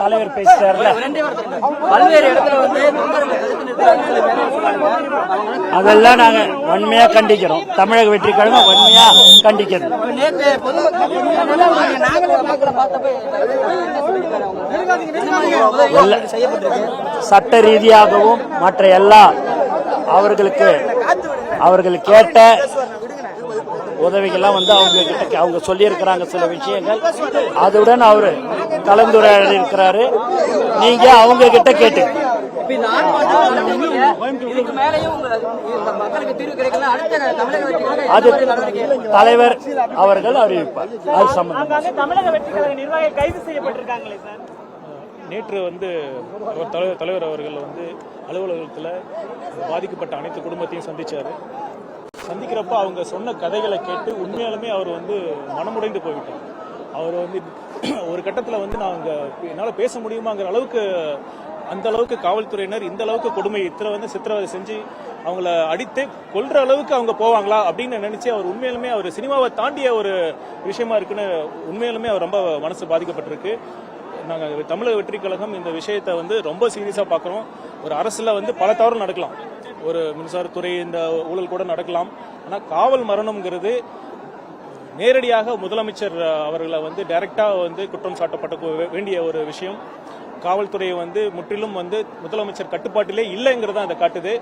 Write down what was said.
தலைவர் பேசுறாருல, பல்வேறு இடத்துல வந்து அதெல்லாம் நாங்க வன்மையா கண்டிக்கிறோம். தமிழக வெற்றி கழகம் வன்மையா கண்டிக்கிறது. நேற்று சட்ட ரீதியாகவும் மற்ற எல்லா அவர்கள் கேட்ட உதவிகள்லாம் வந்து அவங்க சொல்லியிருக்கிறாங்க சில விஷயங்கள். அதுடன் அவரு கலந்துரையாடி இருக்கிறாரு. நீங்க அவங்க கிட்ட கேட்டு அது தலைவர் அவர்கள் அறிவிப்பார். அது சம்பந்தம். தமிழக வெற்றி கழக நிர்வாகிகள் கைது செய்யப்பட்டிருக்காங்களே சார். நேற்று வந்து தலைவர் அவர்கள் வந்து அலுவலகத்தில் பாதிக்கப்பட்ட அனைத்து குடும்பத்தையும் சந்திக்கிறப்ப அவங்க சொன்ன கதைகளை கேட்டு உண்மையாலுமே அவர் வந்து மனமுடைந்து போய்விட்டார். அவர் வந்து ஒரு கட்டத்தில் வந்து என்னால் பேச முடியுமாங்கிற அளவுக்கு, அந்த அளவுக்கு காவல்துறையினர் இந்த அளவுக்கு கொடுமை சித்திரவதை செஞ்சு அவங்கள அடித்து கொல்ற அளவுக்கு அவங்க போவாங்களா அப்படின்னு நினைச்சு அவர் உண்மையிலுமே அவர் சினிமாவை தாண்டிய ஒரு விஷயமா இருக்குன்னு உண்மையிலுமே அவர் ரொம்ப மனசு பாதிக்கப்பட்டிருக்கு. நாங்கள் தமிழக வெற்றி கழகம் இந்த விஷயத்தை வந்து ரொம்ப சீரியஸாக பார்க்குறோம். ஒரு அரசில் வந்து பல தவறு நடக்கலாம், ஒரு மின்சாரத்துறை இந்த ஊழல் கூட நடக்கலாம். ஆனால் காவல் மரணம்ங்கிறது நேரடியாக முதலமைச்சர் அவர்களை வந்து டைரக்டாக வந்து குற்றம் சாட்டப்பட்ட வேண்டிய ஒரு விஷயம். காவல்துறையை வந்து முற்றிலும் வந்து முதலமைச்சர் கட்டுப்பாட்டிலே இல்லைங்கிறத அதை காட்டுது.